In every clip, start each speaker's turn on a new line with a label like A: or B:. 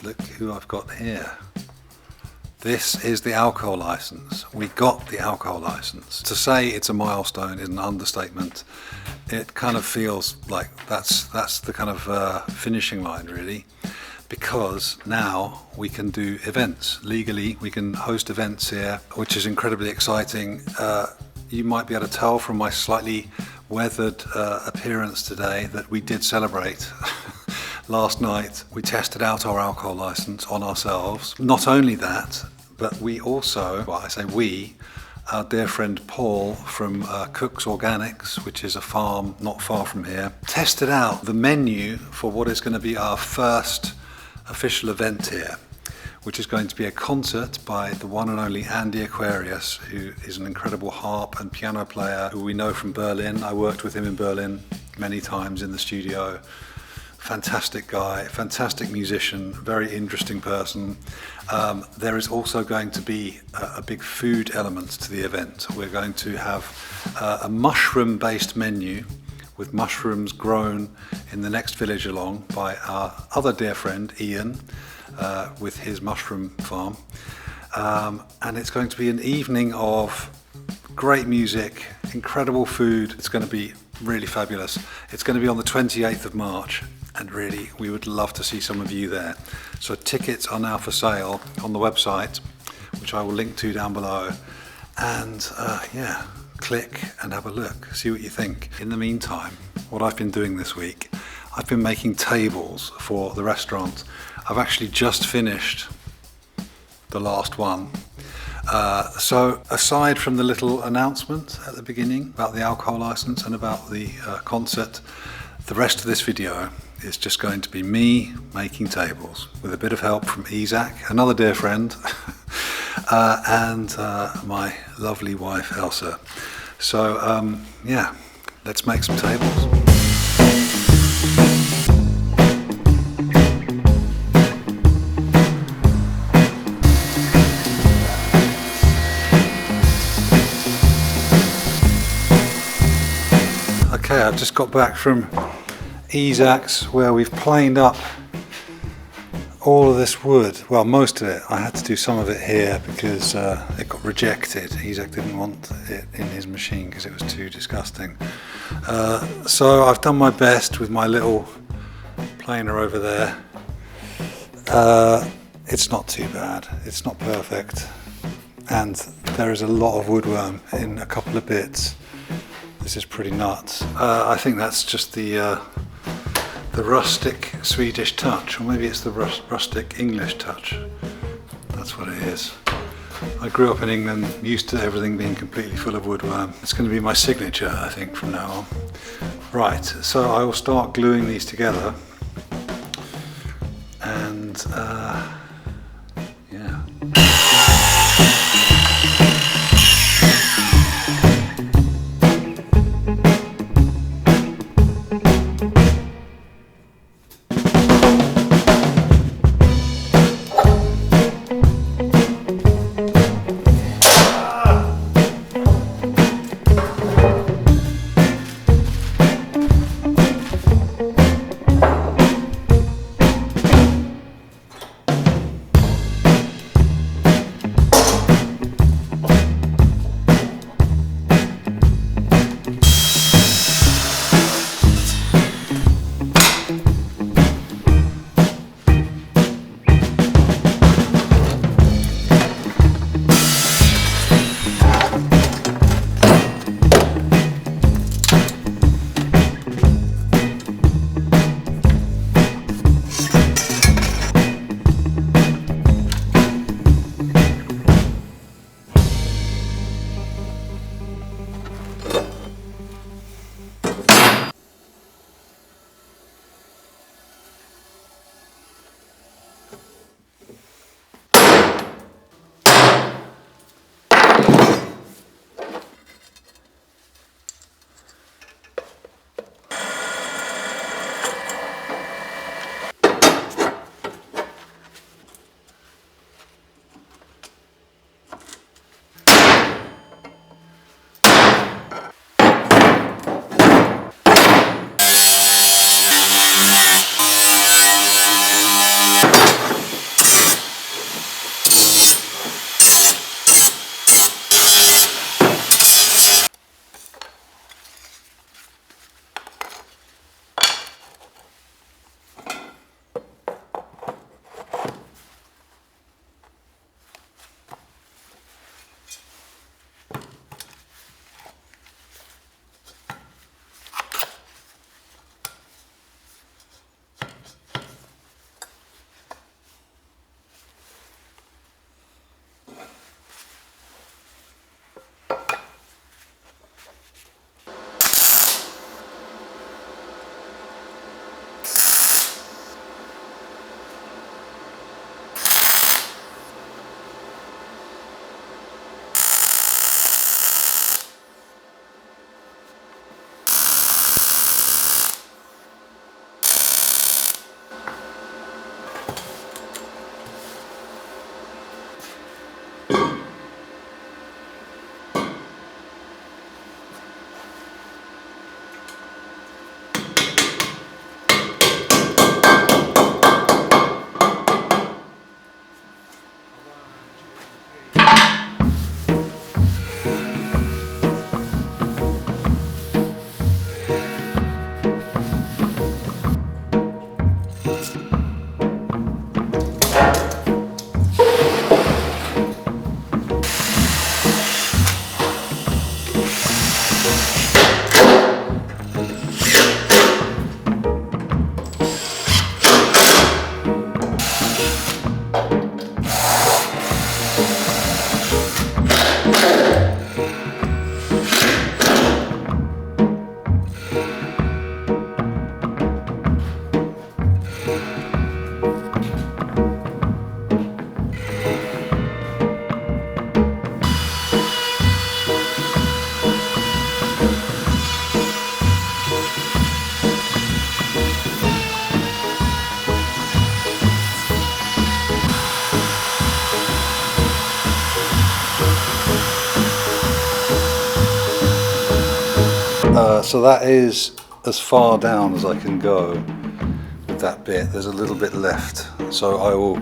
A: look who I've got here. This is the alcohol license. We got the alcohol license. To say it's a milestone is an understatement. It kind of feels like that's the kind of finishing line, really, because now we can do events legally. We can host events here, which is incredibly exciting. You might be able to tell from my slightly weathered appearance today that we did celebrate. Last night we tested out our alcohol license on ourselves. Not only that, but we also, well, I say we, our dear friend Paul from Cook's Organics, which is a farm not far from here, tested out the menu for what is going to be our first official event here, which is going to be a concert by the one and only Andy Aquarius, who is an incredible harp and piano player who we know from Berlin. I worked with him in Berlin many times in the studio. Fantastic guy, fantastic musician, very interesting person. There is also going to be a big food element to the event. We're going to have a mushroom-based menu with mushrooms grown in the next village along by our other dear friend Ian with his mushroom farm. And it's going to be an evening of great music, incredible food. It's going to be really fabulous. It's going to be on the 28th of March. And really, we would love to see some of you there. So tickets are now for sale on the website, which I will link to down below. And yeah, click and have a look, see what you think. In the meantime, what I've been doing this week, I've been making tables for the restaurant. I've actually just finished the last one. So aside from the little announcement at the beginning about the alcohol license and about the concert, the rest of this video is just going to be me making tables with a bit of help from Isaac, another dear friend, and my lovely wife Elsa. So yeah, let's make some tables. Okay, I've just got back from Isaac's, where we've planed up all of this wood. Well, most of it. I had to do some of it here because it got rejected. Isaac didn't want it in his machine because it was too disgusting. So I've done my best with my little planer over there. It's not too bad. It's not perfect. And there is a lot of woodworm in a couple of bits. This is pretty nuts. I think that's just the rustic Swedish touch, or maybe it's the rustic English touch. That's what it is. I grew up in England, used to everything being completely full of woodworm. It's going to be my signature, I think, from now on. Right, so I will start gluing these together. And yeah. So that is as far down as I can go with that bit. There's a little bit left, so I will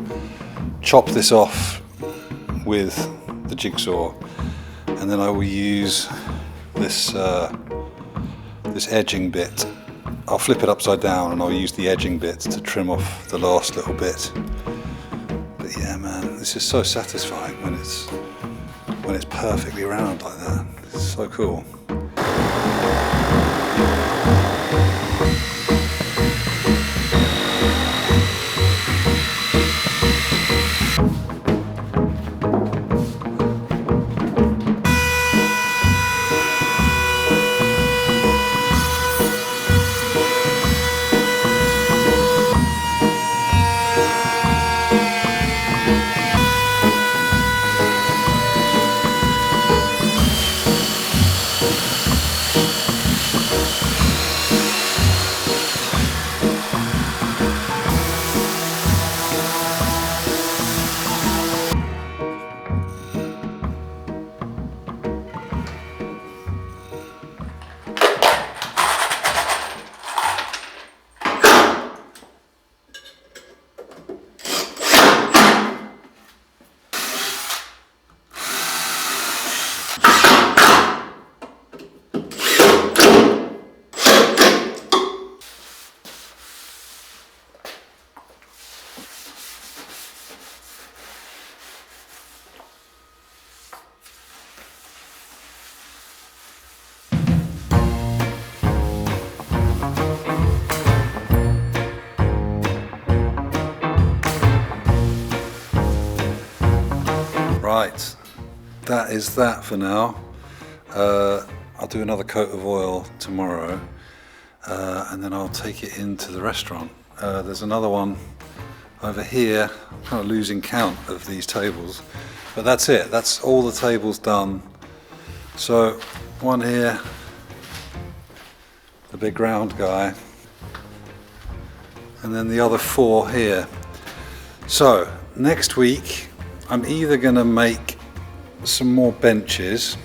A: chop this off with the jigsaw, and then I will use this this edging bit. I'll flip it upside down and I'll use the edging bit to trim off the last little bit. But yeah, man, this is so satisfying when it's perfectly round like that. It's so cool. Right, that is that for now. I'll do another coat of oil tomorrow, and then I'll take it into the restaurant. There's another one over here. I'm kind of losing count of these tables, but that's it. That's all the tables done. So one here, the big round guy, and then the other four here. So next week I'm either going to make some more benches.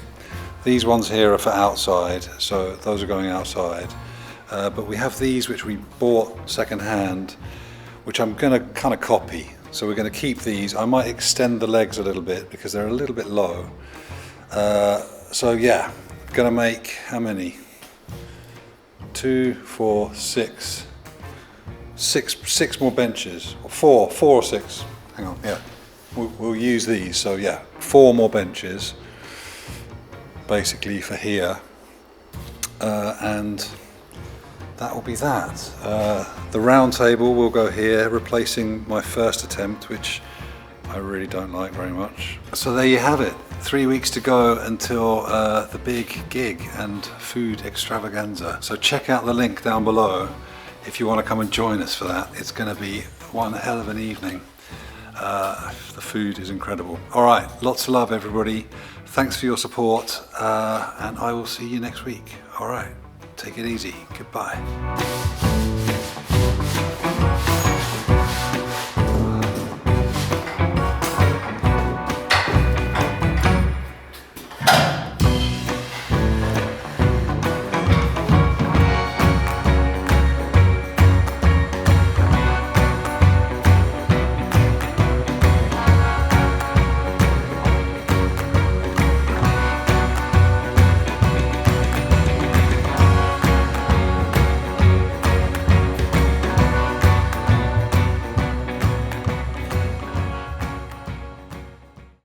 A: These ones here are for outside, so those are going outside. But we have these which we bought second hand, which I'm going to kind of copy. So we're going to keep these. I might extend the legs a little bit because they're a little bit low. So yeah, going to make how many? 2, 4, 6. Six more benches, or four or six. Hang on, yeah. We'll use these, so yeah, 4 more benches basically for here, and that will be that. The round table will go here, replacing my first attempt, which I really don't like very much. So there you have it, 3 weeks to go until the big gig and food extravaganza. So check out the link down below if you want to come and join us for that. It's going to be one hell of an evening. The food is incredible. All right, lots of love everybody. Thanks for your support, and I will see you next week. All right, take it easy. Goodbye.